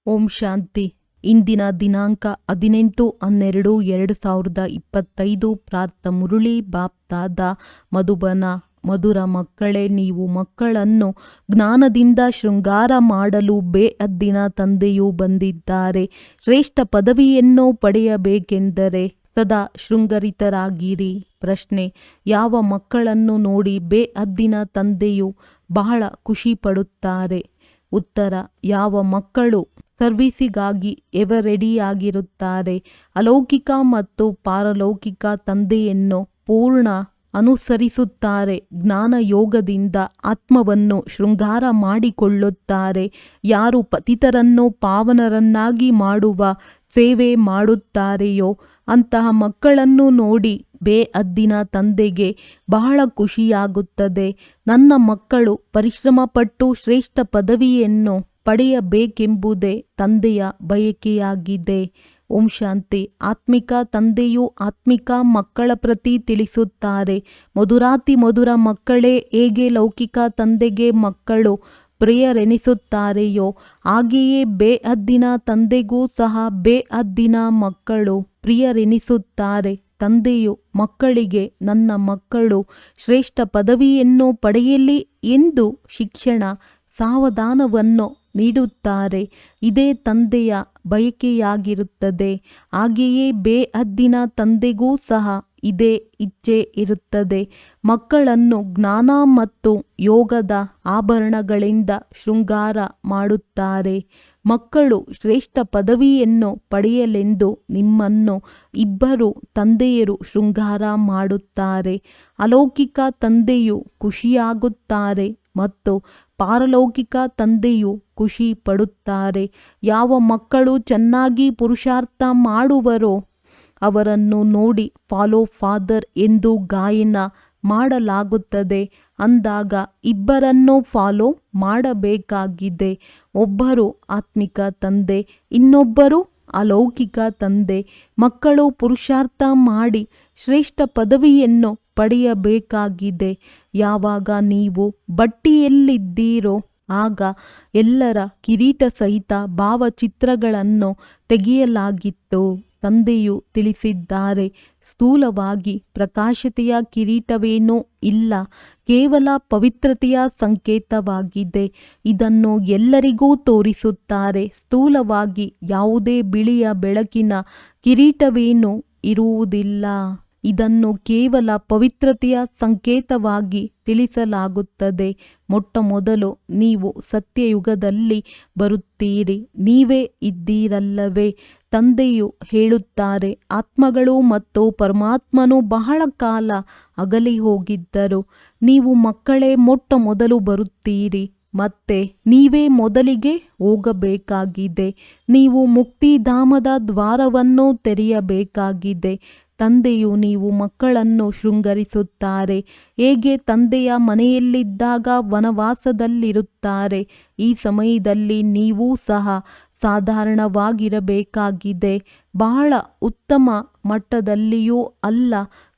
ಓಂ ಶಾಂತಿ. ಇಂದಿನ ದಿನಾಂಕ 18/12/2025. ಪ್ರಾರ್ಥ ಮುರುಳಿ ಬಾಪ್ದಾದ ಮಧುಬನ. ಮಧುರ ಮಕ್ಕಳೇ, ನೀವು ಮಕ್ಕಳನ್ನು ಜ್ಞಾನದಿಂದ ಶೃಂಗಾರ ಮಾಡಲು ಬೇಅದ್ದಿನ ತಂದೆಯು ಬಂದಿದ್ದಾರೆ. ಶ್ರೇಷ್ಠ ಪದವಿಯನ್ನು ಪಡೆಯಬೇಕೆಂದರೆ ಸದಾ ಶೃಂಗರಿತರಾಗಿರಿ. ಪ್ರಶ್ನೆ: ಯಾವ ಮಕ್ಕಳನ್ನು ನೋಡಿ ಬೇಅದ್ದಿನ ತಂದೆಯು ಬಹಳ ಖುಷಿ ಪಡುತ್ತಾರೆ? ಉತ್ತರ: ಯಾವ ಮಕ್ಕಳು ಸರ್ವೀಸಿಗಾಗಿ ಎವರೆಡಿಯಾಗಿರುತ್ತಾರೆ, ಅಲೌಕಿಕ ಮತ್ತು ಪಾರಲೌಕಿಕ ತಂದೆಯನ್ನು ಪೂರ್ಣ ಅನುಸರಿಸುತ್ತಾರೆ, ಜ್ಞಾನ ಯೋಗದಿಂದ ಆತ್ಮವನ್ನು ಶೃಂಗಾರ ಮಾಡಿಕೊಳ್ಳುತ್ತಾರೆ, ಯಾರು ಪತಿತರನ್ನು ಪಾವನರನ್ನಾಗಿ ಮಾಡುವ ಸೇವೆ ಮಾಡುತ್ತಾರೆಯೋ ಅಂತಹ ಮಕ್ಕಳನ್ನು ನೋಡಿ ಬೇಅದ್ದಿನ ತಂದೆಗೆ ಬಹಳ ಖುಷಿಯಾಗುತ್ತದೆ. ನನ್ನ ಮಕ್ಕಳು ಪರಿಶ್ರಮಪಟ್ಟು ಶ್ರೇಷ್ಠ ಪದವಿಯನ್ನು ಪಡೆಯಬೇಕೆಂಬುದೇ ತಂದೆಯ ಬಯಕೆಯಾಗಿದೆ. ಓಂ ಶಾಂತಿ. ಆತ್ಮಿಕ ತಂದೆಯು ಆತ್ಮಿಕ ಮಕ್ಕಳ ಪ್ರತಿ ತಿಳಿಸುತ್ತಾರೆ, ಮಧುರಾತಿ ಮಧುರ ಮಕ್ಕಳೇ, ಹೇಗೆ ಲೌಕಿಕ ತಂದೆಗೆ ಮಕ್ಕಳು ಪ್ರಿಯರೆನಿಸುತ್ತಾರೆಯೋ ಹಾಗೆಯೇ ಬೇಅದ್ದಿನ ತಂದೆಗೂ ಸಹ ಬೇಅದ್ದಿನ ಮಕ್ಕಳು ಪ್ರಿಯರೆನಿಸುತ್ತಾರೆ. ತಂದೆಯು ಮಕ್ಕಳಿಗೆ ನನ್ನ ಮಕ್ಕಳು ಶ್ರೇಷ್ಠ ಪದವಿಯನ್ನು ಪಡೆಯಲಿ ಎಂದು ಶಿಕ್ಷಣ ಸಾವಧಾನವನ್ನು ನೀಡುತ್ತಾರೆ. ಇದೇ ತಂದೆಯ ಬಯಕೆಯಾಗಿರುತ್ತದೆ. ಹಾಗೆಯೇ ಬೇಅದ್ದಿನ ತಂದೆಗೂ ಸಹ ಇದೇ ಇಚ್ಛೆ ಇರುತ್ತದೆ. ಮಕ್ಕಳನ್ನು ಜ್ಞಾನ ಮತ್ತು ಯೋಗದ ಆಭರಣಗಳಿಂದ ಶೃಂಗಾರ ಮಾಡುತ್ತಾರೆ. ಮಕ್ಕಳು ಶ್ರೇಷ್ಠ ಪದವಿಯನ್ನು ಪಡೆಯಲೆಂದು ನಿಮ್ಮನ್ನು ಇಬ್ಬರು ತಂದೆಯರು ಶೃಂಗಾರ ಮಾಡುತ್ತಾರೆ. ಅಲೌಕಿಕ ತಂದೆಯು ಖುಷಿಯಾಗುತ್ತಾರೆ ಮತ್ತು ಪಾರಲೌಕಿಕ ತಂದೆಯು ಖುಷಿ ಪಡುತ್ತಾರೆ. ಯಾವ ಮಕ್ಕಳು ಚೆನ್ನಾಗಿ ಪುರುಷಾರ್ಥ ಮಾಡುವರೋ ಅವರನ್ನು ನೋಡಿ ಫಾಲೋ ಫಾದರ್ ಎಂದು ಗಾಯನ ಮಾಡಲಾಗುತ್ತದೆ. ಅಂದಾಗ ಇಬ್ಬರನ್ನು ಫಾಲೋ ಮಾಡಬೇಕಾಗಿದೆ. ಒಬ್ಬರು ಆತ್ಮಿಕ ತಂದೆ, ಇನ್ನೊಬ್ಬರು ಅಲೌಕಿಕ ತಂದೆ. ಮಕ್ಕಳು ಪುರುಷಾರ್ಥ ಮಾಡಿ ಶ್ರೇಷ್ಠ ಪದವಿಯನ್ನು ಪಡೆಯಬೇಕಾಗಿದೆ. ಯಾವಾಗ ನೀವು ಬಟ್ಟಿಯಲ್ಲಿದ್ದೀರೋ ಆಗ ಎಲ್ಲರ ಕಿರೀಟ ಸಹಿತ ಭಾವಚಿತ್ರಗಳನ್ನು ತೆಗೆಯಲಾಗಿತ್ತು. ತಂದೆಯು ತಿಳಿಸಿದ್ದಾರೆ, ಸ್ಥೂಲವಾಗಿ ಪ್ರಕಾಶತೆಯ ಕಿರೀಟವೇನೂ ಇಲ್ಲ, ಕೇವಲ ಪವಿತ್ರತೆಯ ಸಂಕೇತವಾಗಿದೆ. ಇದನ್ನು ಎಲ್ಲರಿಗೂ ತೋರಿಸುತ್ತಾರೆ. ಸ್ಥೂಲವಾಗಿ ಯಾವುದೇ ಬಿಳಿಯ ಬೆಳಕಿನ ಕಿರೀಟವೇನೂ ಇರುವುದಿಲ್ಲ. ಇದನ್ನು ಕೇವಲ ಪವಿತ್ರತೆಯ ಸಂಕೇತವಾಗಿ ತಿಳಿಸಲಾಗುತ್ತದೆ. ಮೊಟ್ಟ ಮೊದಲು ನೀವು ಸತ್ಯಯುಗದಲ್ಲಿ ಬರುತ್ತೀರಿ. ನೀವೇ ಇದ್ದೀರಲ್ಲವೇ? ತಂದೆಯು ಹೇಳುತ್ತಾರೆ, ಆತ್ಮಗಳು ಮತ್ತು ಪರಮಾತ್ಮನು ಬಹಳ ಕಾಲ ಅಗಲಿ ಹೋಗಿದ್ದರು. ನೀವು ಮಕ್ಕಳೇ ಮೊಟ್ಟ ಮೊದಲು ಬರುತ್ತೀರಿ. ಮತ್ತೆ ನೀವೇ ಮೊದಲಿಗೆ ಹೋಗಬೇಕಾಗಿದೆ. ನೀವು ಮುಕ್ತಿಧಾಮದ ದ್ವಾರವನ್ನು ತೆರೆಯಬೇಕಾಗಿದೆ. ತಂದೆಯು ನೀವು ಮಕ್ಕಳನ್ನು ಶೃಂಗರಿಸುತ್ತಾರೆ. ಹೇಗೆ ತಂದೆಯ ಮನೆಯಲ್ಲಿದ್ದಾಗ ವನವಾಸದಲ್ಲಿರುತ್ತಾರೆ, ಈ ಸಮಯದಲ್ಲಿ ನೀವೂ ಸಹ ಸಾಧಾರಣವಾಗಿರಬೇಕಾಗಿದೆ. ಬಹಳ ಉತ್ತಮ ಮಟ್ಟದಲ್ಲಿಯೂ ಅಲ್ಲ,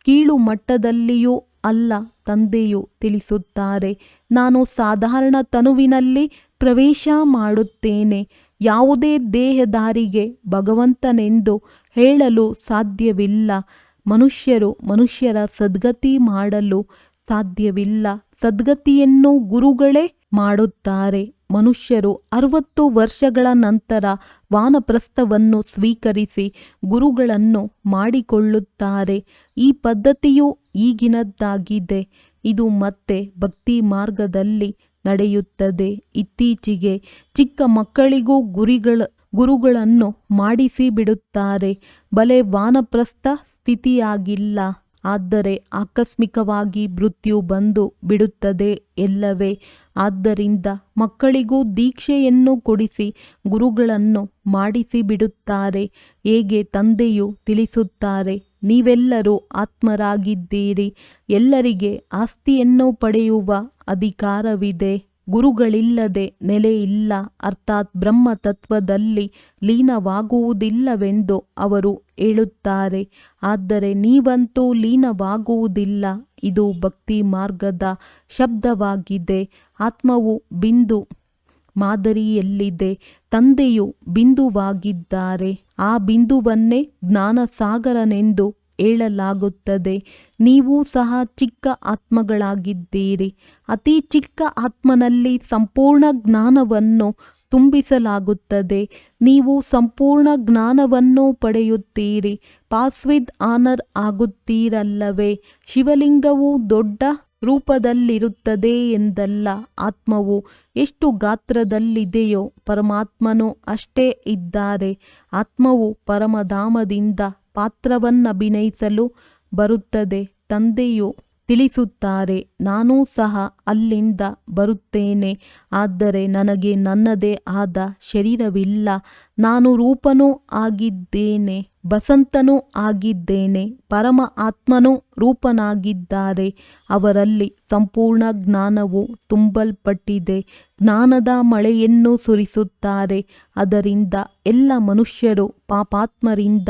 ಕೀಳು ಮಟ್ಟದಲ್ಲಿಯೂ ಅಲ್ಲ. ತಂದೆಯು ತಿಳಿಸುತ್ತಾರೆ, ನಾನು ಸಾಧಾರಣ ತನುವಿನಲ್ಲಿ ಪ್ರವೇಶ ಮಾಡುತ್ತೇನೆ. ಯಾವುದೇ ದೇಹದಾರಿಗೆ ಭಗವಂತನೆಂದು ಹೇಳಲು ಸಾಧ್ಯವಿಲ್ಲ. ಮನುಷ್ಯರ ಸದ್ಗತಿ ಮಾಡಲು ಸಾಧ್ಯವಿಲ್ಲ. ಸದ್ಗತಿಯನ್ನು ಗುರುಗಳೇ ಮಾಡುತ್ತಾರೆ. ಮನುಷ್ಯರು 60 ವರ್ಷಗಳ ನಂತರ ವಾನಪ್ರಸ್ಥವನ್ನು ಸ್ವೀಕರಿಸಿ ಗುರುಗಳನ್ನು ಮಾಡಿಕೊಳ್ಳುತ್ತಾರೆ. ಈ ಪದ್ಧತಿಯು ಈಗಿನದ್ದಾಗಿದೆ. ಇದು ಮತ್ತೆ ಭಕ್ತಿ ಮಾರ್ಗದಲ್ಲಿ ನಡೆಯುತ್ತದೆ. ಇತ್ತೀಚೆಗೆ ಚಿಕ್ಕ ಮಕ್ಕಳಿಗೂ ಗುರುಗಳನ್ನು ಮಾಡಿಸಿ ಬಿಡುತ್ತಾರೆ. ಬಲೆ ವಾನಪ್ರಸ್ಥ ಸ್ಥಿತಿಯಾಗಿಲ್ಲ, ಆದರೆ ಆಕಸ್ಮಿಕವಾಗಿ ಮೃತ್ಯು ಬಂದು ಬಿಡುತ್ತದೆ ಎಲ್ಲವೇ. ಆದ್ದರಿಂದ ಮಕ್ಕಳಿಗೂ ದೀಕ್ಷೆಯನ್ನು ಕೊಡಿಸಿ ಗುರುಗಳನ್ನು ಮಾಡಿಸಿ ಬಿಡುತ್ತಾರೆ. ಹೇಗೆ ತಂದೆಯು ತಿಳಿಸುತ್ತಾರೆ, ನೀವೆಲ್ಲರೂ ಆತ್ಮರಾಗಿದ್ದೀರಿ. ಎಲ್ಲರಿಗೆ ಆಸ್ತಿಯನ್ನು ಪಡೆಯುವ ಅಧಿಕಾರವಿದೆ. ಗುರುಗಳಿಲ್ಲದೆ ನೆಲೆ ಇಲ್ಲ, ಅರ್ಥಾತ್ ಬ್ರಹ್ಮ ತತ್ವದಲ್ಲಿ ಲೀನವಾಗುವುದಿಲ್ಲವೆಂದು ಅವರು ಹೇಳುತ್ತಾರೆ. ಆದರೆ ನೀವಂತೂ ಲೀನವಾಗುವುದಿಲ್ಲ. ಇದು ಭಕ್ತಿ ಮಾರ್ಗದ ಶಬ್ದವಾಗಿದೆ. ಆತ್ಮವು ಬಿಂದು ಮಾದರಿಯಲ್ಲಿದೆ. ತಂದೆಯು ಬಿಂದುವಾಗಿದ್ದಾರೆ. ಆ ಬಿಂದುವನ್ನೇ ಜ್ಞಾನಸಾಗರನೆಂದು ಹೇಳಲಾಗುತ್ತದೆ. ನೀವು ಸಹ ಚಿಕ್ಕ ಆತ್ಮಗಳಾಗಿದ್ದೀರಿ. ಅತಿ ಚಿಕ್ಕ ಆತ್ಮನಲ್ಲಿ ಸಂಪೂರ್ಣ ಜ್ಞಾನವನ್ನು ತುಂಬಿಸಲಾಗುತ್ತದೆ. ನೀವು ಸಂಪೂರ್ಣ ಜ್ಞಾನವನ್ನು ಪಡೆಯುತ್ತೀರಿ. ಪಾಸ್ ವಿತ್ ಆನರ್ ಆಗುತ್ತೀರಲ್ಲವೇ? ಶಿವಲಿಂಗವು ದೊಡ್ಡ ರೂಪದಲ್ಲಿರುತ್ತದೆ ಎಂದಲ್ಲ. ಆತ್ಮವು ಎಷ್ಟು ಗಾತ್ರದಲ್ಲಿದೆಯೋ ಪರಮಾತ್ಮನು ಅಷ್ಟೇ ಇದ್ದಾರೆ. ಆತ್ಮವು ಪರಮಧಾಮದಿಂದ ಪಾತ್ರವನ್ನಭಿನಯಿಸಲು ಬರುತ್ತದೆ. ತಂದೆಯು ತಿಳಿಸುತ್ತಾರೆ, ನಾನೂ ಸಹ ಅಲ್ಲಿಂದ ಬರುತ್ತೇನೆ. ಆದರೆ ನನಗೆ ನನ್ನದೇ ಆದ ಶರೀರವಿಲ್ಲ. ನಾನು ರೂಪನೂ ಆಗಿದ್ದೇನೆ, ಬಸಂತನೂ ಆಗಿದ್ದೇನೆ. ಪರಮ ಆತ್ಮನೂ ರೂಪನಾಗಿದ್ದಾರೆ. ಅವರಲ್ಲಿ ಸಂಪೂರ್ಣ ಜ್ಞಾನವು ತುಂಬಲ್ಪಟ್ಟಿದೆ. ಜ್ಞಾನದ ಮಳೆಯನ್ನು ಸುರಿಸುತ್ತಾರೆ. ಅದರಿಂದ ಎಲ್ಲ ಮನುಷ್ಯರು ಪಾಪಾತ್ಮರಿಂದ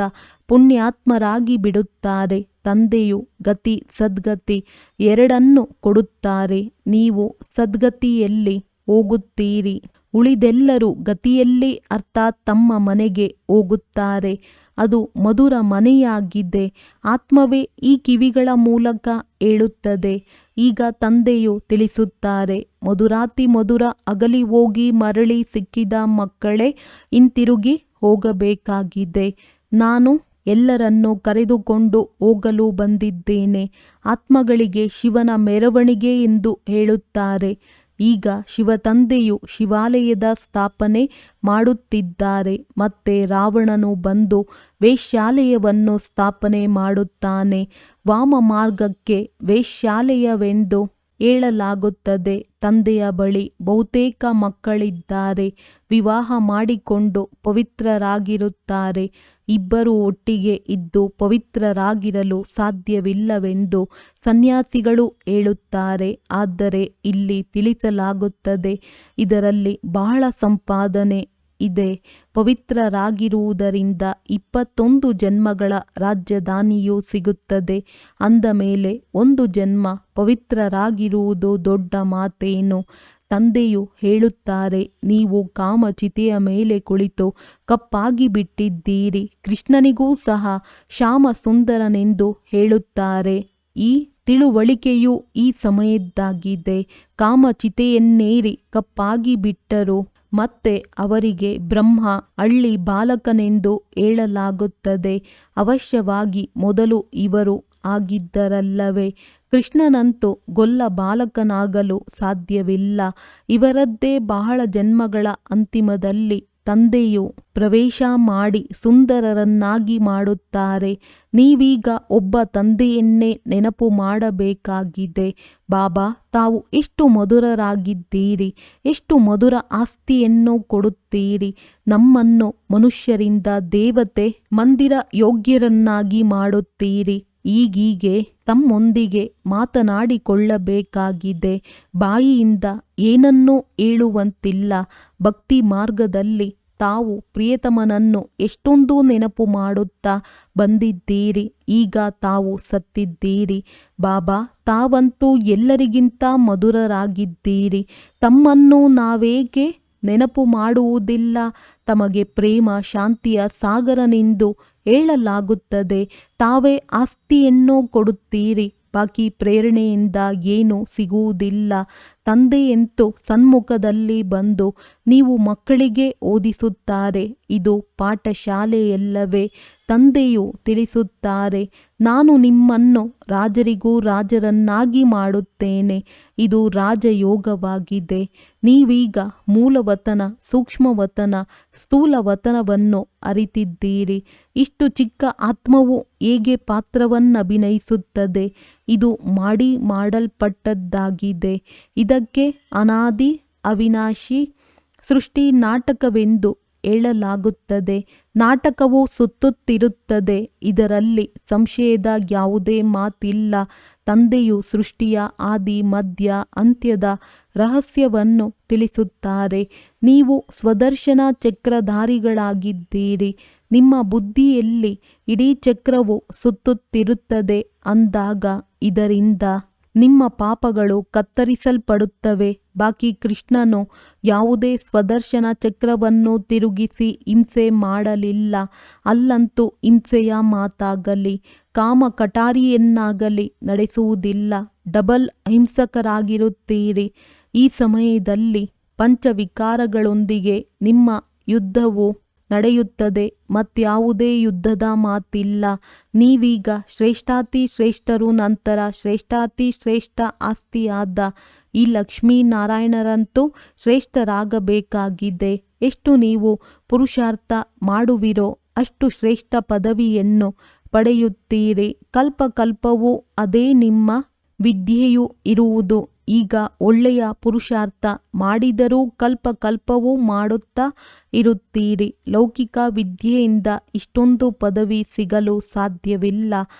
ಪುಣ್ಯಾತ್ಮರಾಗಿ ಬಿಡುತ್ತಾರೆ. ತಂದೆಯು ಗತಿ ಸದ್ಗತಿ ಎರಡನ್ನೂ ಕೊಡುತ್ತಾರೆ. ನೀವು ಸದ್ಗತಿಯಲ್ಲಿ ಹೋಗುತ್ತೀರಿ. ಉಳಿದೆಲ್ಲರೂ ಗತಿಯಲ್ಲಿ ಅರ್ಥಾತ್ ತಮ್ಮ ಮನೆಗೆ ಹೋಗುತ್ತಾರೆ. ಅದು ಮಧುರ ಮನೆಯಾಗಿದೆ. ಆತ್ಮವೇ ಈ ಕಿವಿಗಳ ಮೂಲಕ ಹೇಳುತ್ತದೆ. ಈಗ ತಂದೆಯು ತಿಳಿಸುತ್ತಾರೆ, ಮಧುರಾತಿ ಮಧುರ ಅಗಲಿ ಹೋಗಿ ಮರಳಿ ಸಿಕ್ಕಿದ ಮಕ್ಕಳೇ, ಹಿಂತಿರುಗಿ ಹೋಗಬೇಕಾಗಿದೆ. ನಾನು ಎಲ್ಲರನ್ನೂ ಕರೆದುಕೊಂಡು ಹೋಗಲು ಬಂದಿದ್ದೇನೆ. ಆತ್ಮಗಳಿಗೆ ಶಿವನ ಮೆರವಣಿಗೆ ಎಂದು ಹೇಳುತ್ತಾರೆ. ಈಗ ಶಿವತಂದೆಯು ಶಿವಾಲಯದ ಸ್ಥಾಪನೆ ಮಾಡುತ್ತಿದ್ದಾರೆ. ಮತ್ತೆ ರಾವಣನು ಬಂದು ವೇಶ್ಯಾಲಯವನ್ನು ಸ್ಥಾಪನೆ ಮಾಡುತ್ತಾನೆ. ವಾಮ ಮಾರ್ಗಕ್ಕೆ ವೇಶ್ಯಾಲಯವೆಂದು ಹೇಳಲಾಗುತ್ತದೆ. ತಂದೆಯ ಬಳಿ ಬಹುತೇಕ ಮಕ್ಕಳಿದ್ದಾರೆ. ವಿವಾಹ ಮಾಡಿಕೊಂಡು ಪವಿತ್ರರಾಗಿರುತ್ತಾರೆ. ಇಬ್ಬರು ಒಟ್ಟಿಗೆ ಇದ್ದು ಪವಿತ್ರರಾಗಿರಲು ಸಾಧ್ಯವಿಲ್ಲವೆಂದು ಸನ್ಯಾಸಿಗಳು ಹೇಳುತ್ತಾರೆ. ಆದರೆ ಇಲ್ಲಿ ತಿಳಿಸಲಾಗುತ್ತದೆ, ಇದರಲ್ಲಿ ಬಹಳ ಸಂಪಾದನೆ ಇದೆ. ಪವಿತ್ರರಾಗಿರುವುದರಿಂದ 21 ಜನ್ಮಗಳ ರಾಜಧಾನಿಯು ಸಿಗುತ್ತದೆ. ಅಂದ ಮೇಲೆ 1 ಜನ್ಮ ಪವಿತ್ರರಾಗಿರುವುದು ದೊಡ್ಡ ಮಾತೇನು? ತಂದೆಯು ಹೇಳುತ್ತಾರೆ, ನೀವು ಕಾಮಚಿತೆಯ ಮೇಲೆ ಕುಳಿತು ಕಪ್ಪಾಗಿ ಬಿಟ್ಟಿದ್ದೀರಿ. ಕೃಷ್ಣನಿಗೂ ಸಹ ಶ್ಯಾಮ ಸುಂದರನೆಂದು ಹೇಳುತ್ತಾರೆ. ಈ ತಿಳುವಳಿಕೆಯು ಈ ಸಮಯದ್ದಾಗಿದೆ. ಕಾಮಚಿತೆಯನ್ನೇರಿ ಕಪ್ಪಾಗಿ ಬಿಟ್ಟರು. ಮತ್ತೆ ಅವರಿಗೆ ಬ್ರಹ್ಮ ಹಳ್ಳಿ ಬಾಲಕನೆಂದು ಹೇಳಲಾಗುತ್ತದೆ. ಅವಶ್ಯವಾಗಿ ಮೊದಲು ಇವರು ಆಗಿದ್ದರಲ್ಲವೇ? ಕೃಷ್ಣನಂತೂ ಗೊಲ್ಲ ಬಾಲಕನಾಗಲು ಸಾಧ್ಯವಿಲ್ಲ. ಇವರದ್ದೇ ಬಹಳ ಜನ್ಮಗಳ ಅಂತಿಮದಲ್ಲಿ ತಂದೆಯು ಪ್ರವೇಶ ಮಾಡಿ ಸುಂದರರನ್ನಾಗಿ ಮಾಡುತ್ತಾರೆ. ನೀವೀಗ ಒಬ್ಬ ತಂದೆಯನ್ನೇ ನೆನಪು ಮಾಡಬೇಕಾಗಿದೆ. ಬಾಬಾ, ತಾವು ಎಷ್ಟು ಮಧುರರಾಗಿದ್ದೀರಿ, ಎಷ್ಟು ಮಧುರ ಆಸ್ತಿಯನ್ನು ಕೊಡುತ್ತೀರಿ. ನಮ್ಮನ್ನು ಮನುಷ್ಯರಿಂದ ದೇವತೆ ಮಂದಿರ ಯೋಗ್ಯರನ್ನಾಗಿ ಮಾಡುತ್ತೀರಿ. ಈಗೀಗೆ ತಮ್ಮೊಂದಿಗೆ ಮಾತನಾಡಿಕೊಳ್ಳಬೇಕಾಗಿದೆ. ಬಾಯಿಯಿಂದ ಏನನ್ನೂ ಹೇಳುವಂತಿಲ್ಲ. ಭಕ್ತಿ ಮಾರ್ಗದಲ್ಲಿ ತಾವು ಪ್ರಿಯತಮನನ್ನು ಎಷ್ಟೊಂದು ನೆನಪು ಮಾಡುತ್ತಾ ಬಂದಿದ್ದೀರಿ. ಈಗ ತಾವು ಸತ್ತಿದ್ದೀರಿ. ಬಾಬಾ, ತಾವಂತೂ ಎಲ್ಲರಿಗಿಂತ ಮಧುರರಾಗಿದ್ದೀರಿ. ತಮ್ಮನ್ನು ನಾವೇಕೆ ನೆನಪು ಮಾಡುವುದಿಲ್ಲ? ತಮಗೆ ಪ್ರೇಮ ಶಾಂತಿಯ ಸಾಗರನೆಂದು ಹೇಳಲಾಗುತ್ತದೆ. ತಾವೇ ಆಸ್ತಿಯನ್ನು ಕೊಡುತ್ತೀರಿ. ಬಾಕಿ ಪ್ರೇರಣೆಯಿಂದ ಏನೂ ಸಿಗುವುದಿಲ್ಲ. ತಂದೆಯಂತೂ ಸನ್ಮುಖದಲ್ಲಿ ಬಂದು ನೀವು ಮಕ್ಕಳಿಗೆ ಓದಿಸುತ್ತಾರೆ. ಇದು ಪಾಠಶಾಲೆಯಲ್ಲವೇ? ತಂದೆಯು ತಿಳಿಸುತ್ತಾರೆ, ನಾನು ನಿಮ್ಮನ್ನು ರಾಜರಿಗೂ ರಾಜರನ್ನಾಗಿ ಮಾಡುತ್ತೇನೆ. ಇದು ರಾಜಯೋಗವಾಗಿದೆ. ನೀವೀಗ ಮೂಲವತನ, ಸೂಕ್ಷ್ಮವತನ, ಸ್ಥೂಲವತನವನ್ನು ಅರಿತಿದ್ದೀರಿ. ಇಷ್ಟು ಚಿಕ್ಕ ಆತ್ಮವು ಹೇಗೆ ಪಾತ್ರವನ್ನಭಿನಯಿಸುತ್ತದೆ? ಇದು ಮಾಡಲ್ಪಟ್ಟದ್ದಾಗಿದೆ. ಇದಕ್ಕೆ ಅನಾದಿ ಅವಿನಾಶಿ ಸೃಷ್ಟಿ ನಾಟಕವೆಂದು ಹೇಳಲಾಗುತ್ತದೆ. ನಾಟಕವು ಸುತ್ತುತ್ತಿರುತ್ತದೆ. ಇದರಲ್ಲಿ ಸಂಶಯದ ಯಾವುದೇ ಮಾತಿಲ್ಲ. ತಂದೆಯು ಸೃಷ್ಟಿಯ ಆದಿ ಮಧ್ಯ ಅಂತ್ಯದ ರಹಸ್ಯವನ್ನು ತಿಳಿಸುತ್ತಾರೆ. ನೀವು ಸ್ವದರ್ಶನ ಚಕ್ರಧಾರಿಗಳಾಗಿದ್ದೀರಿ. ನಿಮ್ಮ ಬುದ್ಧಿಯಲ್ಲಿ ಇಡೀ ಚಕ್ರವು ಸುತ್ತುತ್ತಿರುತ್ತದೆ ಅಂದಾಗ ಇದರಿಂದ ನಿಮ್ಮ ಪಾಪಗಳು ಕತ್ತರಿಸಲ್ಪಡುತ್ತವೆ. ಬಾಕಿ ಕೃಷ್ಣನು ಯಾವುದೇ ಸ್ವದರ್ಶನ ಚಕ್ರವನ್ನು ತಿರುಗಿಸಿ ಹಿಂಸೆ ಮಾಡಲಿಲ್ಲ. ಅಲ್ಲಂತೂ ಹಿಂಸೆಯ ಮಾತಾಗಲಿ ಕಾಮ ಕಟಾರಿಯನ್ನಾಗಲಿ ನಡೆಸುವುದಿಲ್ಲ. ಡಬಲ್ ಅಹಿಂಸಕರಾಗಿರುತ್ತೀರಿ. ಈ ಸಮಯದಲ್ಲಿ ಪಂಚವಿಕಾರಗಳೊಂದಿಗೆ ನಿಮ್ಮ ಯುದ್ಧವು ನಡೆಯುತ್ತದೆ. ಮತ್ಯಾವುದೇ ಯುದ್ಧದ ಮಾತಿಲ್ಲ. ನೀವೀಗ ಶ್ರೇಷ್ಠಾತಿ ಶ್ರೇಷ್ಠರು. ನಂತರ ಶ್ರೇಷ್ಠಾತಿ ಶ್ರೇಷ್ಠ ಆಸ್ತಿಯಾದ ಈ ಲಕ್ಷ್ಮೀನಾರಾಯಣರಂತೂ ಶ್ರೇಷ್ಠರಾಗಬೇಕಾಗಿದೆ. ಎಷ್ಟು ನೀವು ಪುರುಷಾರ್ಥ ಮಾಡುವಿರೋ ಅಷ್ಟು ಶ್ರೇಷ್ಠ ಪದವಿಯನ್ನು ಪಡೆಯುತ್ತೀರಿ. ಕಲ್ಪಕಲ್ಪವೂ ಅದೇ ನಿಮ್ಮ ವಿದ್ಯೆಯೂ ಇರುವುದು. ಈಗ ಒಳ್ಳೆಯ ಪುರುಷಾರ್ಥ ಮಾಡಿದರೂ ಕಲ್ಪಕಲ್ಪವೂ ಮಾಡುತ್ತಾ ಇರುತ್ತೀರಿ. ಲೌಕಿಕ ವಿದ್ಯೆಯಿಂದ ಇಷ್ಟೊಂದು ಪದವಿ ಸಿಗಲು ಸಾಧ್ಯವಿಲ್ಲ.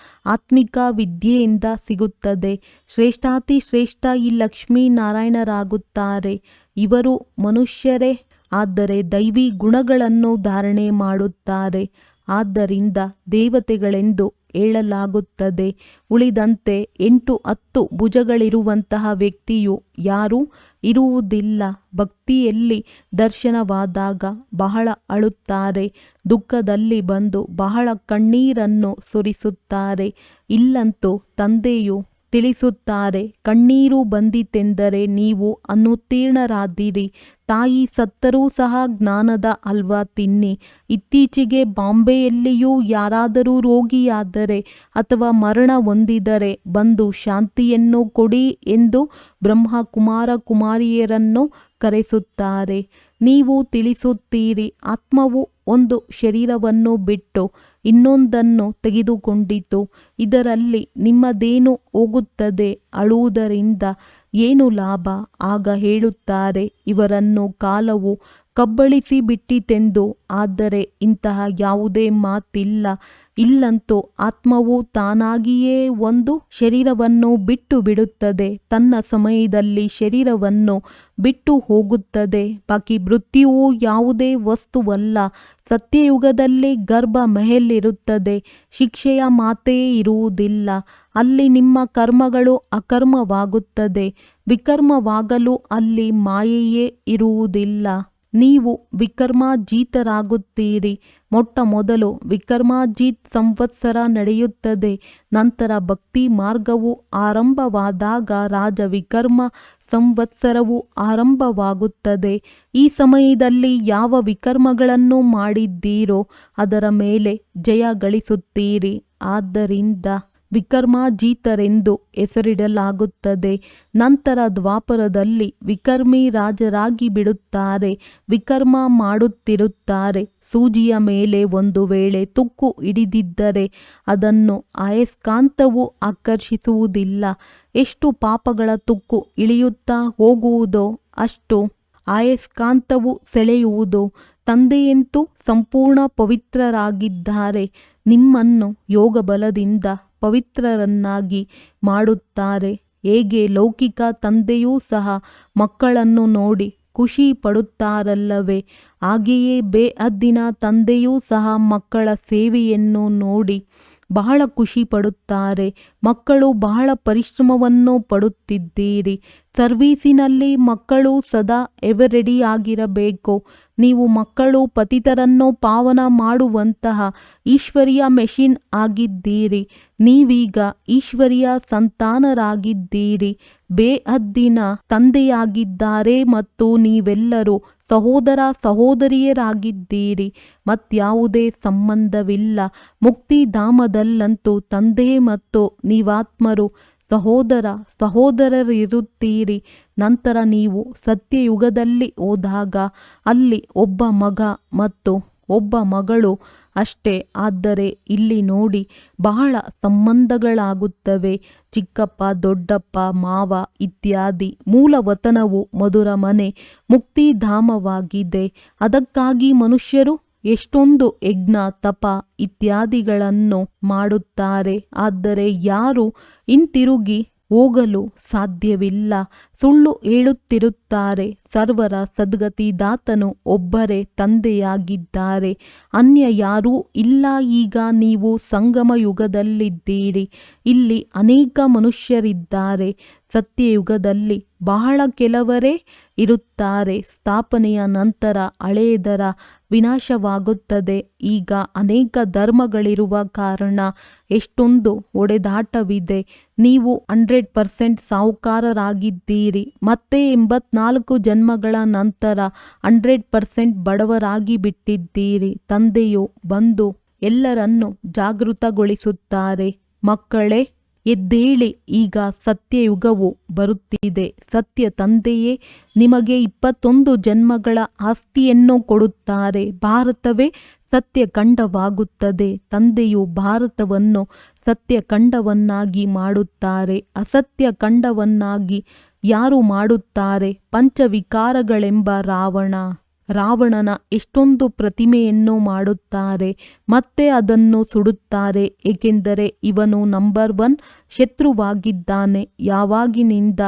ಆತ್ಮಿಕ ವಿದ್ಯೆಯಿಂದ ಸಿಗುತ್ತದೆ. ಶ್ರೇಷ್ಠಾತಿ ಶ್ರೇಷ್ಠ ಈ ಲಕ್ಷ್ಮೀನಾರಾಯಣರಾಗುತ್ತಾರೆ. ಇವರು ಮನುಷ್ಯರೇ, ಆದರೆ ದೈವಿ ಗುಣಗಳನ್ನು ಧಾರಣೆ ಮಾಡುತ್ತಾರೆ. ಆದ್ದರಿಂದ ದೇವತೆಗಳೆಂದು ಹೇಳಲಾಗುತ್ತದೆ. ಉಳಿದಂತೆ 8-10 ಭುಜಗಳಿರುವಂತಹ ವ್ಯಕ್ತಿಯು ಯಾರೂ ಇರುವುದಿಲ್ಲ. ಭಕ್ತಿಯಲ್ಲಿ ದರ್ಶನವಾದಾಗ ಬಹಳ ಅಳುತ್ತಾರೆ. ದುಃಖದಲ್ಲಿ ಬಂದು ಬಹಳ ಕಣ್ಣೀರನ್ನು ಸುರಿಸುತ್ತಾರೆ. ಇಲ್ಲಂತೂ ತಂದೆಯು ತಿಳಿಸುತ್ತಾರೆ, ಕಣ್ಣೀರು ಬಂದಿತೆಂದರೆ ನೀವು ಅನುತ್ತೀರ್ಣರಾದಿರಿ. ತಾಯಿ ಸತ್ತರೂ ಸಹ ಜ್ಞಾನದ ಹಲ್ವಾ ತಿನ್ನಿ. ಇತ್ತೀಚೆಗೆ ಬಾಂಬೆಯಲ್ಲಿಯೂ ಯಾರಾದರೂ ರೋಗಿಯಾದರೆ ಅಥವಾ ಮರಣ ಹೊಂದಿದರೆ ಬಂದು ಶಾಂತಿಯನ್ನು ಕೊಡಿ ಎಂದು ಬ್ರಹ್ಮ ಕುಮಾರ ಕುಮಾರಿಯರನ್ನು ಕರೆಸುತ್ತಾರೆ. ನೀವು ತಿಳಿಸುತ್ತೀರಿ, ಆತ್ಮವು ಒಂದು ಶರೀರವನ್ನು ಬಿಟ್ಟು ಇನ್ನೊಂದನ್ನು ತೆಗೆದುಕೊಂಡಿತು. ಇದರಲ್ಲಿ ನಿಮ್ಮದೇನು ಹೋಗುತ್ತದೆ? ಅಳುವುದರಿಂದ ಏನು ಲಾಭ? ಆಗ ಹೇಳುತ್ತಾರೆ, ಇವರನ್ನು ಕಾಲವು ಕಬ್ಬಳಿಸಿ ಬಿಟ್ಟಿತೆಂದು. ಆದರೆ ಇಂತಹ ಯಾವುದೇ ಮಾತಿಲ್ಲ. ಇಲ್ಲಂತೂ ಆತ್ಮವು ತಾನಾಗಿಯೇ ಒಂದು ಶರೀರವನ್ನು ಬಿಟ್ಟು ಬಿಡುತ್ತದೆ. ತನ್ನ ಸಮಯದಲ್ಲಿ ಶರೀರವನ್ನು ಬಿಟ್ಟು ಹೋಗುತ್ತದೆ. ಬಾಕಿ ಮೃತ್ಯುವು ಯಾವುದೇ ವಸ್ತುವಲ್ಲ. ಸತ್ಯಯುಗದಲ್ಲಿ ಗರ್ಭ ಮೆಹಲ್ ಇರುತ್ತದೆ. ಶಿಕ್ಷೆಯ ಮಾತೇ ಇರುವುದಿಲ್ಲ. ಅಲ್ಲಿ ನಿಮ್ಮ ಕರ್ಮಗಳು ಅಕರ್ಮವಾಗುತ್ತದೆ. ವಿಕರ್ಮವಾಗಲು ಅಲ್ಲಿ ಮಾಯೆಯೇ ಇರುವುದಿಲ್ಲ. ನೀವು ವಿಕರ್ಮಾಜೀತರಾಗುತ್ತೀರಿ. ಮೊಟ್ಟ ಮೊದಲು ವಿಕರ್ಮಾಜೀತ್ ಸಂವತ್ಸರ ನಡೆಯುತ್ತದೆ. ನಂತರ ಭಕ್ತಿ ಮಾರ್ಗವು ಆರಂಭವಾದಾಗ ರಾಜವಿಕರ್ಮ ಸಂವತ್ಸರವು ಆರಂಭವಾಗುತ್ತದೆ. ಈ ಸಮಯದಲ್ಲಿ ಯಾವ ವಿಕರ್ಮಗಳನ್ನು ಮಾಡಿದ್ದೀರೋ ಅದರ ಮೇಲೆ ಜಯ ಗಳಿಸುತ್ತೀರಿ. ಆದ್ದರಿಂದ ವಿಕರ್ಮಾಜೀತರೆಂದು ಹೆಸರಿಡಲಾಗುತ್ತದೆ. ನಂತರ ದ್ವಾಪರದಲ್ಲಿ ವಿಕರ್ಮಿ ರಾಜರಾಗಿ ಬಿಡುತ್ತಾರೆ. ವಿಕರ್ಮ ಮಾಡುತ್ತಿರುತ್ತಾರೆ. ಸೂಜಿಯ ಮೇಲೆ ಒಂದು ವೇಳೆ ತುಕ್ಕು ಹಿಡಿದಿದ್ದರೆ ಅದನ್ನು ಅಯಸ್ಕಾಂತವು ಆಕರ್ಷಿಸುವುದಿಲ್ಲ. ಎಷ್ಟು ಪಾಪಗಳ ತುಕ್ಕು ಇಳಿಯುತ್ತಾ ಹೋಗುವುದೋ ಅಷ್ಟು ಅಯಸ್ಕಾಂತವು ಸೆಳೆಯುವುದು. ತಂದೆಯಂತೂ ಸಂಪೂರ್ಣ ಪವಿತ್ರರಾಗಿದ್ದಾರೆ. ನಿಮ್ಮನ್ನು ಯೋಗ ಬಲದಿಂದ ಪವಿತ್ರರನ್ನಾಗಿ ಮಾಡುತ್ತಾರೆ. ಹೇಗೆ ಲೌಕಿಕ ತಂದೆಯೂ ಸಹ ಮಕ್ಕಳನ್ನು ನೋಡಿ ಖುಷಿ ಪಡುತ್ತಾರಲ್ಲವೇ, ಹಾಗೆಯೇ ಬೇಹದ್ದಿನ ತಂದೆಯೂ ಸಹ ಮಕ್ಕಳ ಸೇವೆಯನ್ನು ನೋಡಿ ಬಹಳ ಖುಷಿ ಪಡುತ್ತಾರೆ. ಮಕ್ಕಳು ಬಹಳ ಪರಿಶ್ರಮವನ್ನು ಪಡುತ್ತಿದ್ದೀರಿ. ಸರ್ವೀಸಿನಲ್ಲಿ ಮಕ್ಕಳು ಸದಾ ಎವರೆಡಿಯಾಗಿರಬೇಕು. ನೀವು ಮಕ್ಕಳು ಪತಿತರನ್ನು ಪಾವನ ಮಾಡುವಂತಹ ಈಶ್ವರಿಯ ಮೆಷಿನ್ ಆಗಿದ್ದೀರಿ. ನೀವೀಗ ಈಶ್ವರಿಯ ಸಂತಾನರಾಗಿದ್ದೀರಿ. ಬೇಹದ್ದಿನ ತಂದೆಯಾಗಿದ್ದಾರೆ ಮತ್ತು ನೀವೆಲ್ಲರೂ ಸಹೋದರ ಸಹೋದರಿಯರಾಗಿದ್ದೀರಿ. ಮತ್ಯಾವುದೇ ಸಂಬಂಧವಿಲ್ಲ. ಮುಕ್ತಿಧಾಮದಲ್ಲಂತೂ ತಂದೆ ಮತ್ತು ನೀವಾತ್ಮರು ಸಹೋದರ ಸಹೋದರರಿರುತ್ತೀರಿ. ನಂತರ ನೀವು ಸತ್ಯಯುಗದಲ್ಲಿ ಹೋದಾಗ ಅಲ್ಲಿ ಒಬ್ಬ ಮಗ ಮತ್ತು ಒಬ್ಬ ಮಗಳು ಅಷ್ಟೇ. ಆದರೆ ಇಲ್ಲಿ ನೋಡಿ ಬಹಳ ಸಂಬಂಧಗಳಾಗುತ್ತವೆ. ಚಿಕ್ಕಪ್ಪ, ದೊಡ್ಡಪ್ಪ, ಮಾವ ಇತ್ಯಾದಿ. ಮೂಲವತನವು ಮಧುರ ಮನೆ, ಮುಕ್ತಿಧಾಮವಾಗಿದೆ. ಅದಕ್ಕಾಗಿ ಮನುಷ್ಯರು ಎಷ್ಟೊಂದು ಯಜ್ಞ, ತಪ ಇತ್ಯಾದಿಗಳನ್ನು ಮಾಡುತ್ತಾರೆ. ಆದರೆ ಯಾರು ಹಿಂತಿರುಗಿ ಹೋಗಲು ಸಾಧ್ಯವಿಲ್ಲ. ಸುಳ್ಳು ಹೇಳುತ್ತಿರುತ್ತಾರೆ. ಸರ್ವರ ಸದ್ಗತಿದಾತನು ಒಬ್ಬರೇ ತಂದೆಯಾಗಿದ್ದಾರೆ, ಅನ್ಯ ಯಾರೂ ಇಲ್ಲ. ಈಗ ನೀವು ಸಂಗಮ ಯುಗದಲ್ಲಿದ್ದೀರಿ. ಇಲ್ಲಿ ಅನೇಕ ಮನುಷ್ಯರಿದ್ದಾರೆ. ಸತ್ಯಯುಗದಲ್ಲಿ ಬಹಳ ಕೆಲವರೇ ಇರುತ್ತಾರೆ. ಸ್ಥಾಪನೆಯ ನಂತರ ಹಳೆಯದರ ವಿನಾಶವಾಗುತ್ತದೆ. ಈಗ ಅನೇಕ ಧರ್ಮಗಳಿರುವ ಕಾರಣ ಎಷ್ಟೊಂದು ಒಡೆದಾಟವಿದೆ. ನೀವು 100% ಸಾಹುಕಾರರಾಗಿದ್ದೀರಿ. ಮತ್ತೆ 84 ಜನ್ಮಗಳ ನಂತರ 100% ಬಡವರಾಗಿ ಬಿಟ್ಟಿದ್ದೀರಿ. ತಂದೆಯು ಬಂದು ಎಲ್ಲರನ್ನೂ ಜಾಗೃತಗೊಳಿಸುತ್ತಾರೆ. ಮಕ್ಕಳೇ, ಎದ್ದೇಳಿ, ಈಗ ಸತ್ಯಯುಗವು ಬರುತ್ತಿದೆ. ಸತ್ಯ ತಂದೆಯೇ ನಿಮಗೆ 21 ಜನ್ಮಗಳ ಆಸ್ತಿಯನ್ನು ಕೊಡುತ್ತಾರೆ. ಭಾರತವೇ ಸತ್ಯಖಂಡವಾಗುತ್ತದೆ. ತಂದೆಯು ಭಾರತವನ್ನು ಸತ್ಯಖಂಡವನ್ನಾಗಿ ಮಾಡುತ್ತಾರೆ. ಅಸತ್ಯ ಖಂಡವನ್ನಾಗಿ ಯಾರು ಮಾಡುತ್ತಾರೆ? ಪಂಚವಿಕಾರಗಳೆಂಬ ರಾವಣನ ಎಷ್ಟೊಂದು ಪ್ರತಿಮೆಯನ್ನು ಮಾಡುತ್ತಾರೆ, ಮತ್ತೆ ಅದನ್ನು ಸುಡುತ್ತಾರೆ. ಏಕೆಂದರೆ ಇವನು ನಂಬರ್ 1 ಶತ್ರುವಾಗಿದ್ದಾನೆ. ಯಾವಾಗಿನಿಂದ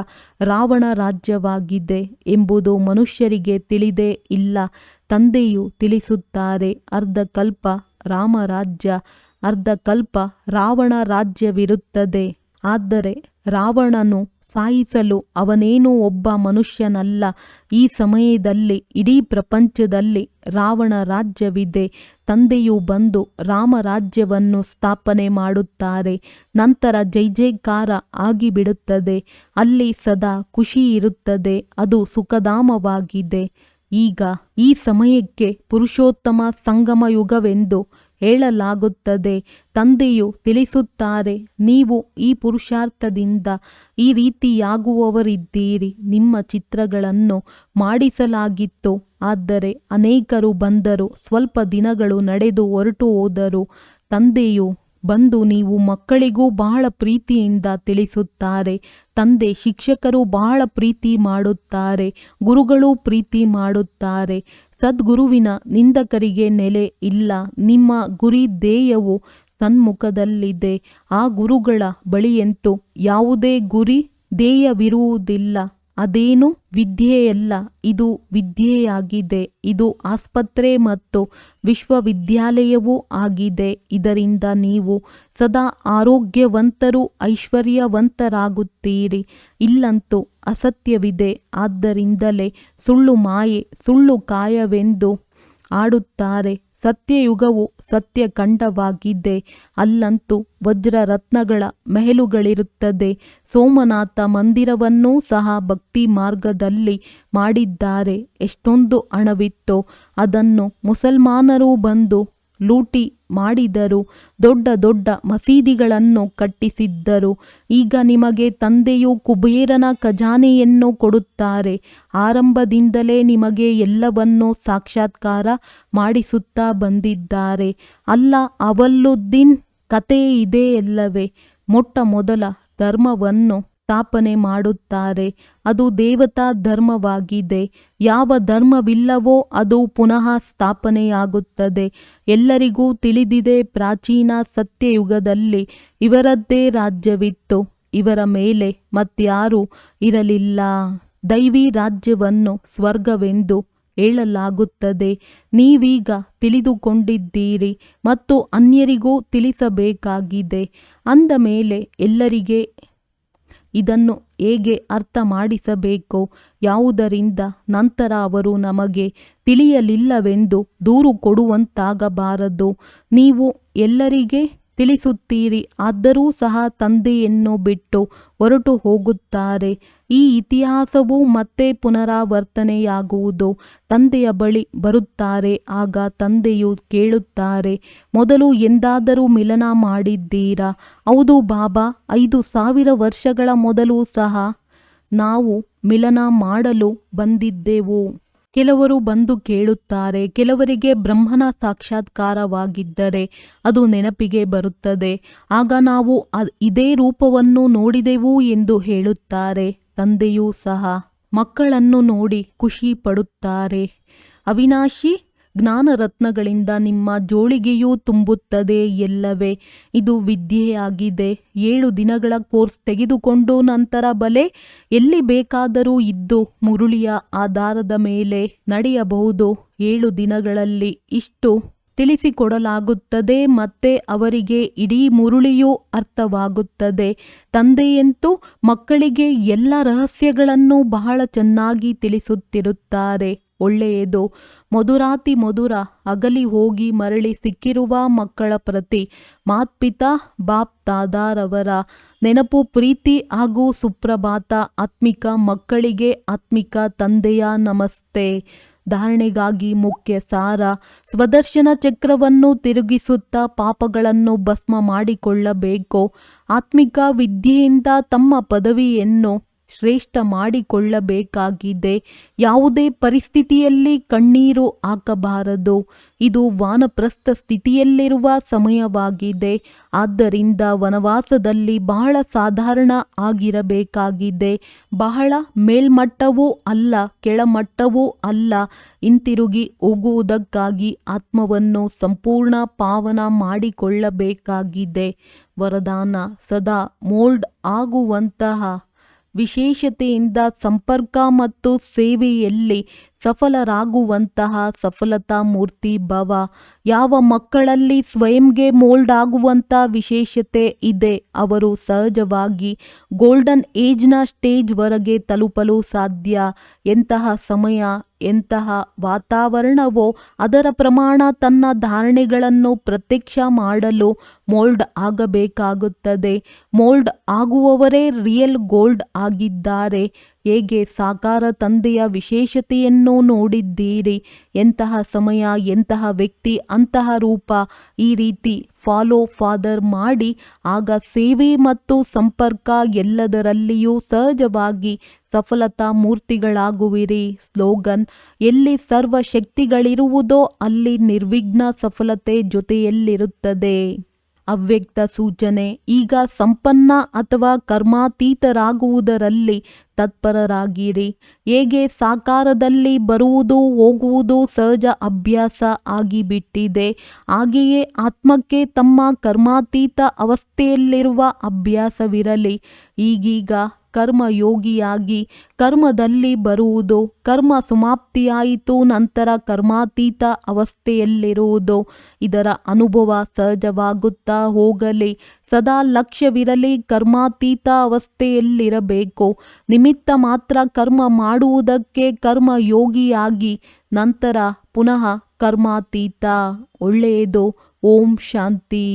ರಾವಣ ರಾಜ್ಯವಾಗಿದೆ ಎಂಬುದು ಮನುಷ್ಯರಿಗೆ ತಿಳಿದೇ ಇಲ್ಲ. ತಂದೆಯು ತಿಳಿಸುತ್ತಾರೆ. ಅರ್ಧಕಲ್ಪ ರಾಮರಾಜ್ಯ, ಅರ್ಧಕಲ್ಪ ರಾವಣ ರಾಜ್ಯವಿರುತ್ತದೆ. ಆದರೆ ರಾವಣನು ಸಾಯಿಸಲು ಅವನೇನೂ ಒಬ್ಬ ಮನುಷ್ಯನಲ್ಲ. ಈ ಸಮಯದಲ್ಲಿ ಇಡೀ ಪ್ರಪಂಚದಲ್ಲಿ ರಾವಣ ರಾಜ್ಯವಿದೆ. ತಂದೆಯು ಬಂದು ರಾಮರಾಜ್ಯವನ್ನು ಸ್ಥಾಪನೆ ಮಾಡುತ್ತಾರೆ. ನಂತರ ಜೈಕಾರ ಆಗಿಬಿಡುತ್ತದೆ. ಅಲ್ಲಿ ಸದಾ ಖುಷಿ ಇರುತ್ತದೆ. ಅದು ಸುಖಧಾಮವಾಗಿದೆ. ಈಗ ಈ ಸಮಯಕ್ಕೆ ಪುರುಷೋತ್ತಮ ಸಂಗಮ ಯುಗವೆಂದು ಹೇಳಲಾಗುತ್ತದೆ. ತಂದೆಯು ತಿಳಿಸುತ್ತಾರೆ, ನೀವು ಈ ಪುರುಷಾರ್ಥದಿಂದ ಈ ರೀತಿಯಾಗುವವರಿದ್ದೀರಿ. ನಿಮ್ಮ ಚಿತ್ರಗಳನ್ನು ಮಾಡಿಸಲಾಗಿತ್ತು. ಆದರೆ ಅನೇಕರು ಬಂದರು, ಸ್ವಲ್ಪ ದಿನಗಳು ನಡೆದು ಹೊರಟು ಹೋದರು. ತಂದೆಯು ಬಂದು ನೀವು ಮಕ್ಕಳಿಗೂ ಬಹಳ ಪ್ರೀತಿಯಿಂದ ತಿಳಿಸುತ್ತಾರೆ. ತಂದೆ ಶಿಕ್ಷಕರು ಬಹಳ ಪ್ರೀತಿ ಮಾಡುತ್ತಾರೆ. ಗುರುಗಳು ಪ್ರೀತಿ ಮಾಡುತ್ತಾರೆ. ಸದ್ಗುರುವಿನ ನಿಂದಕರಿಗೆ ನೆಲೆ ಇಲ್ಲ. ನಿಮ್ಮ ಗುರಿ ಧ್ಯೇಯವು ಸನ್ಮುಖದಲ್ಲಿದೆ. ಆ ಗುರುಗಳ ಬಳಿಯಂತೂ ಯಾವುದೇ ಗುರಿ ಧ್ಯೇಯವಿರುವುದಿಲ್ಲ. ಅದೇನು ವಿದ್ಯೆಯಲ್ಲ, ಇದು ವಿದ್ಯೆಯಾಗಿದೆ. ಇದು ಆಸ್ಪತ್ರೆ ಮತ್ತು ವಿಶ್ವವಿದ್ಯಾಲಯವೂ ಆಗಿದೆ. ಇದರಿಂದ ನೀವು ಸದಾ ಆರೋಗ್ಯವಂತರು, ಐಶ್ವರ್ಯವಂತರಾಗುತ್ತೀರಿ. ಇಲ್ಲಂತೂ ಅಸತ್ಯವಿದೆ. ಆದ್ದರಿಂದಲೇ ಸುಳ್ಳು ಮಾಯೆ, ಸುಳ್ಳು ಕಾಯವೆಂದು ಆಡುತ್ತಾರೆ. ಸತ್ಯಯುಗವು ಸತ್ಯಖಂಡವಾಗಿದೆ. ಅಲ್ಲಂತೂ ವಜ್ರರತ್ನಗಳ ಮೆಹಲುಗಳಿರುತ್ತದೆ. ಸೋಮನಾಥ ಮಂದಿರವನ್ನೂ ಸಹ ಭಕ್ತಿ ಮಾರ್ಗದಲ್ಲಿ ಮಾಡಿದ್ದಾರೆ. ಎಷ್ಟೊಂದು ಹಣವಿತ್ತೋ ಅದನ್ನು ಮುಸಲ್ಮಾನರು ಬಂದು ಲೂಟಿ ಮಾಡಿದರು. ದೊಡ್ಡ ದೊಡ್ಡ ಮಸೀದಿಗಳನ್ನು ಕಟ್ಟಿಸಿದ್ದರು. ಈಗ ನಿಮಗೆ ತಂದೆಯು ಕುಬೇರನ ಖಜಾನೆಯನ್ನು ಕೊಡುತ್ತಾರೆ. ಆರಂಭದಿಂದಲೇ ನಿಮಗೆ ಎಲ್ಲವನ್ನೂ ಸಾಕ್ಷಾತ್ಕಾರ ಮಾಡಿಸುತ್ತಾ ಬಂದಿದ್ದಾರೆ. ಅಲ್ಲ, ಅವಲ್ಲುದ್ದೀನ್ ಕತೆ ಇದೆಯಲ್ಲವೇ? ಮೊಟ್ಟ ಮೊದಲ ಧರ್ಮವನ್ನು ಸ್ಥಾಪನೆ ಮಾಡುತ್ತಾರೆ. ಅದು ದೇವತಾ ಧರ್ಮವಾಗಿದೆ. ಯಾವ ಧರ್ಮವಿಲ್ಲವೋ ಅದು ಪುನಃ ಸ್ಥಾಪನೆಯಾಗುತ್ತದೆ. ಎಲ್ಲರಿಗೂ ತಿಳಿದಿದೆ, ಪ್ರಾಚೀನ ಸತ್ಯಯುಗದಲ್ಲಿ ಇವರದ್ದೇ ರಾಜ್ಯವಿತ್ತು. ಇವರ ಮೇಲೆ ಮತ್ಯಾರೂ ಇರಲಿಲ್ಲ. ದೈವಿ ರಾಜ್ಯವನ್ನು ಸ್ವರ್ಗವೆಂದು ಹೇಳಲಾಗುತ್ತದೆ. ನೀವೀಗ ತಿಳಿದುಕೊಂಡಿದ್ದೀರಿ ಮತ್ತು ಅನ್ಯರಿಗೂ ತಿಳಿಸಬೇಕಾಗಿದೆ. ಅಂದ ಮೇಲೆ ಎಲ್ಲರಿಗೆ ಇದನ್ನು ಹೇಗೆ ಅರ್ಥ ಮಾಡಿಸಬೇಕು? ಯಾವುದರಿಂದ ನಂತರ ಅವರು ನಮಗೆ ತಿಳಿಯಲಿಲ್ಲವೆಂದು ದೂರು ಕೊಡುವಂತಾಗಬಾರದು. ನೀವು ಎಲ್ಲರಿಗೆ ತಿಳಿಸುತ್ತೀರಿ, ಆದರೂ ಸಹ ತಂದೆಯನ್ನು ಬಿಟ್ಟು ಹೊರಟು ಹೋಗುತ್ತಾರೆ. ಈ ಇತಿಹಾಸವು ಮತ್ತೆ ಪುನರಾವರ್ತನೆಯಾಗುವುದು. ತಂದೆಯ ಬಳಿ ಬರುತ್ತಾರೆ. ಆಗ ತಂದೆಯು ಕೇಳುತ್ತಾರೆ, ಮೊದಲು ಎಂದಾದರೂ ಮಿಲನ ಮಾಡಿದ್ದೀರಾ? ಹೌದು ಬಾಬಾ, 5000 ವರ್ಷಗಳ ಮೊದಲು ಸಹ ನಾವು ಮಿಲನ ಮಾಡಲು ಬಂದಿದ್ದೆವು. ಕೆಲವರು ಬಂದು ಕೇಳುತ್ತಾರೆ. ಕೆಲವರಿಗೆ ಬ್ರಹ್ಮನ ಸಾಕ್ಷಾತ್ಕಾರವಾಗಿದ್ದರೆ ಅದು ನೆನಪಿಗೆ ಬರುತ್ತದೆ. ಆಗ ನಾವು ಇದೇ ರೂಪವನ್ನು ನೋಡಿದೆವು ಎಂದು ಹೇಳುತ್ತಾರೆ. ತಂದೆಯೂ ಸಹ ಮಕ್ಕಳನ್ನು ನೋಡಿ ಖುಷಿ ಪಡುತ್ತಾರೆ. ಅವಿನಾಶಿ ಜ್ಞಾನರತ್ನಗಳಿಂದ ನಿಮ್ಮ ಜೋಳಿಗೆಯೂ ತುಂಬುತ್ತದೆ ಎಲ್ಲವೇ. ಇದು ವಿದ್ಯೆಯಾಗಿದೆ. 7 ದಿನಗಳ ಕೋರ್ಸ್ ತೆಗೆದುಕೊಂಡು ನಂತರ ಬಲೆ ಎಲ್ಲಿ ಬೇಕಾದರೂ ಇದ್ದು ಮುರುಳಿಯ ಆಧಾರದ ಮೇಲೆ ನಡೆಯಬಹುದು. 7 ದಿನಗಳಲ್ಲಿ ಇಷ್ಟು ತಿಳಿಸಿಕೊಡಲಾಗುತ್ತದೆ ಮತ್ತೆ ಅವರಿಗೆ ಇಡೀ ಮುರುಳಿಯೂ ಅರ್ಥವಾಗುತ್ತದೆ. ತಂದೆಯಂತೂ ಮಕ್ಕಳಿಗೆ ಎಲ್ಲ ರಹಸ್ಯಗಳನ್ನು ಬಹಳ ಚೆನ್ನಾಗಿ ತಿಳಿಸುತ್ತಿರುತ್ತಾರೆ. ಒಳ್ಳೆಯದು. ಮಧುರಾತಿ ಮಧುರ ಅಗಲಿ ಹೋಗಿ ಮರಳಿ ಸಿಕ್ಕಿರುವ ಮಕ್ಕಳ ಪ್ರತಿ ಮಾತ್ಪಿತಾ ಬಾಪ್ ದಾದಾರವರ ನೆನಪು, ಪ್ರೀತಿ ಹಾಗೂ ಸುಪ್ರಭಾತ. ಆತ್ಮಿಕ ಮಕ್ಕಳಿಗೆ ಆತ್ಮಿಕ ತಂದೆಯ ನಮಸ್ತೆ. ಧಾರಣೆಗಾಗಿ ಮುಖ್ಯ ಸಾರ: ಸ್ವದರ್ಶನ ಚಕ್ರವನ್ನು ತಿರುಗಿಸುತ್ತಾ ಪಾಪಗಳನ್ನು ಭಸ್ಮ ಮಾಡಿಕೊಳ್ಳಬೇಕು. ಆತ್ಮಿಕ ವಿದ್ಯೆಯಿಂದ ತಮ್ಮ ಪದವಿಯನ್ನು ಶ್ರೇಷ್ಠ ಮಾಡಿಕೊಳ್ಳಬೇಕಾಗಿದೆ. ಯಾವುದೇ ಪರಿಸ್ಥಿತಿಯಲ್ಲಿ ಕಣ್ಣೀರು ಹಾಕಬಾರದು. ಇದು ವಾನಪ್ರಸ್ಥ ಸ್ಥಿತಿಯಲ್ಲಿರುವ ಸಮಯವಾಗಿದೆ. ಆದ್ದರಿಂದ ವನವಾಸದಲ್ಲಿ ಬಹಳ ಸಾಧಾರಣ ಆಗಿರಬೇಕಾಗಿದೆ. ಬಹಳ ಮೇಲ್ಮಟ್ಟವೂ ಅಲ್ಲ, ಕೆಳಮಟ್ಟವೂ ಅಲ್ಲ. ಹಿಂತಿರುಗಿ ಹೋಗುವುದಕ್ಕಾಗಿ ಆತ್ಮವನ್ನು ಸಂಪೂರ್ಣ ಪಾವನ ಮಾಡಿಕೊಳ್ಳಬೇಕಾಗಿದೆ. ವರದಾನ: ಸದಾ ಮೋಲ್ಡ್ ಆಗುವಂತಹ ವಿಶೇಷತೆಯಿಂದ ಸಂಪರ್ಕ ಮತ್ತು ಸೇವೆಯಲ್ಲಿ ಸಫಲರಾಗುವಂತಹ ಸಫಲತಾ ಮೂರ್ತಿ ಭವ. ಯಾವ ಮಕ್ಕಳಲ್ಲಿ ಸ್ವಯಂಗೆ ಮೋಲ್ಡ್ ಆಗುವಂಥ ವಿಶೇಷತೆ ಇದೆ ಅವರು ಸಹಜವಾಗಿ ಗೋಲ್ಡನ್ ಏಜ್ನ ಸ್ಟೇಜ್ವರೆಗೆ ತಲುಪಲು ಸಾಧ್ಯ. ಎಂತಹ ಸಮಯ, ಎಂತಹ ವಾತಾವರಣವೋ ಅದರ ಪ್ರಮಾಣ ತನ್ನ ಧಾರಣೆಗಳನ್ನು ಪ್ರತ್ಯಕ್ಷ ಮಾಡಲು ಮೋಲ್ಡ್ ಆಗಬೇಕಾಗುತ್ತದೆ. ಮೋಲ್ಡ್ ಆಗುವವರೇ ರಿಯಲ್ ಗೋಲ್ಡ್ ಆಗಿದ್ದಾರೆ. ಹೇಗೆ ಸಾಕಾರ ತಂದೆಯ ವಿಶೇಷತೆಯನ್ನು ನೋಡಿದ್ದೀರಿ. ಎಂತಹ ಸಮಯ, ಎಂತಹ ವ್ಯಕ್ತಿ, ಅಂತಹ ರೂಪ. ಈ ರೀತಿ ಫಾಲೋ ಫಾದರ್ ಮಾಡಿ ಆಗ ಸೇವೆ ಮತ್ತು ಸಂಪರ್ಕ ಎಲ್ಲದರಲ್ಲಿಯೂ ಸಹಜವಾಗಿ ಸಫಲತಾ ಮೂರ್ತಿಗಳಾಗುವಿರಿ. ಸ್ಲೋಗನ್: ಎಲ್ಲಿ ಸರ್ವಶಕ್ತಿಗಳಿರುವುದೋ ಅಲ್ಲಿ ನಿರ್ವಿಘ್ನ ಸಫಲತೆ ಜೊತೆಯಲ್ಲಿರುತ್ತದೆ. ಅವ್ಯಕ್ತ ಸೂಚನೆ: ಈಗ ಸಂಪನ್ನ ಅಥವಾ ಕರ್ಮಾತೀತರಾಗುವುದರಲ್ಲಿ ತತ್ಪರರಾಗಿರಿ. ಹೇಗೆ ಸಾಕಾರದಲ್ಲಿ ಬರುವುದು ಹೋಗುವುದು ಸಹಜ ಅಭ್ಯಾಸ ಆಗಿಬಿಟ್ಟಿದೆ, ಹಾಗೆಯೇ ಆತ್ಮಕ್ಕೆ ತಮ್ಮ ಕರ್ಮಾತೀತ ಅವಸ್ಥೆಯಲ್ಲಿರುವ ಅಭ್ಯಾಸವಿರಲಿ. ಈಗೀಗ ಕರ್ಮಯೋಗಿಯಾಗಿ ಕರ್ಮದಲ್ಲಿ ಬರುವುದು, ಕರ್ಮ ಸಮಾಪ್ತಿಯಾಯಿತು ನಂತರ ಕರ್ಮಾತೀತ ಅವಸ್ಥೆಯಲ್ಲಿರುವುದು, ಇದರ ಅನುಭವ ಸಹಜವಾಗುತ್ತಾ ಹೋಗಲಿ. ಸದಾ ಲಕ್ಷ್ಯವಿರಲಿ ಕರ್ಮಾತೀತ ಅವಸ್ಥೆಯಲ್ಲಿರಬೇಕು. ನಿಮಿತ್ತ ಮಾತ್ರ ಕರ್ಮ ಮಾಡುವುದಕ್ಕೆ ಕರ್ಮಯೋಗಿಯಾಗಿ ನಂತರ ಪುನಃ ಕರ್ಮಾತೀತ. ಒಳ್ಳೆಯದು. ಓಂ ಶಾಂತಿ.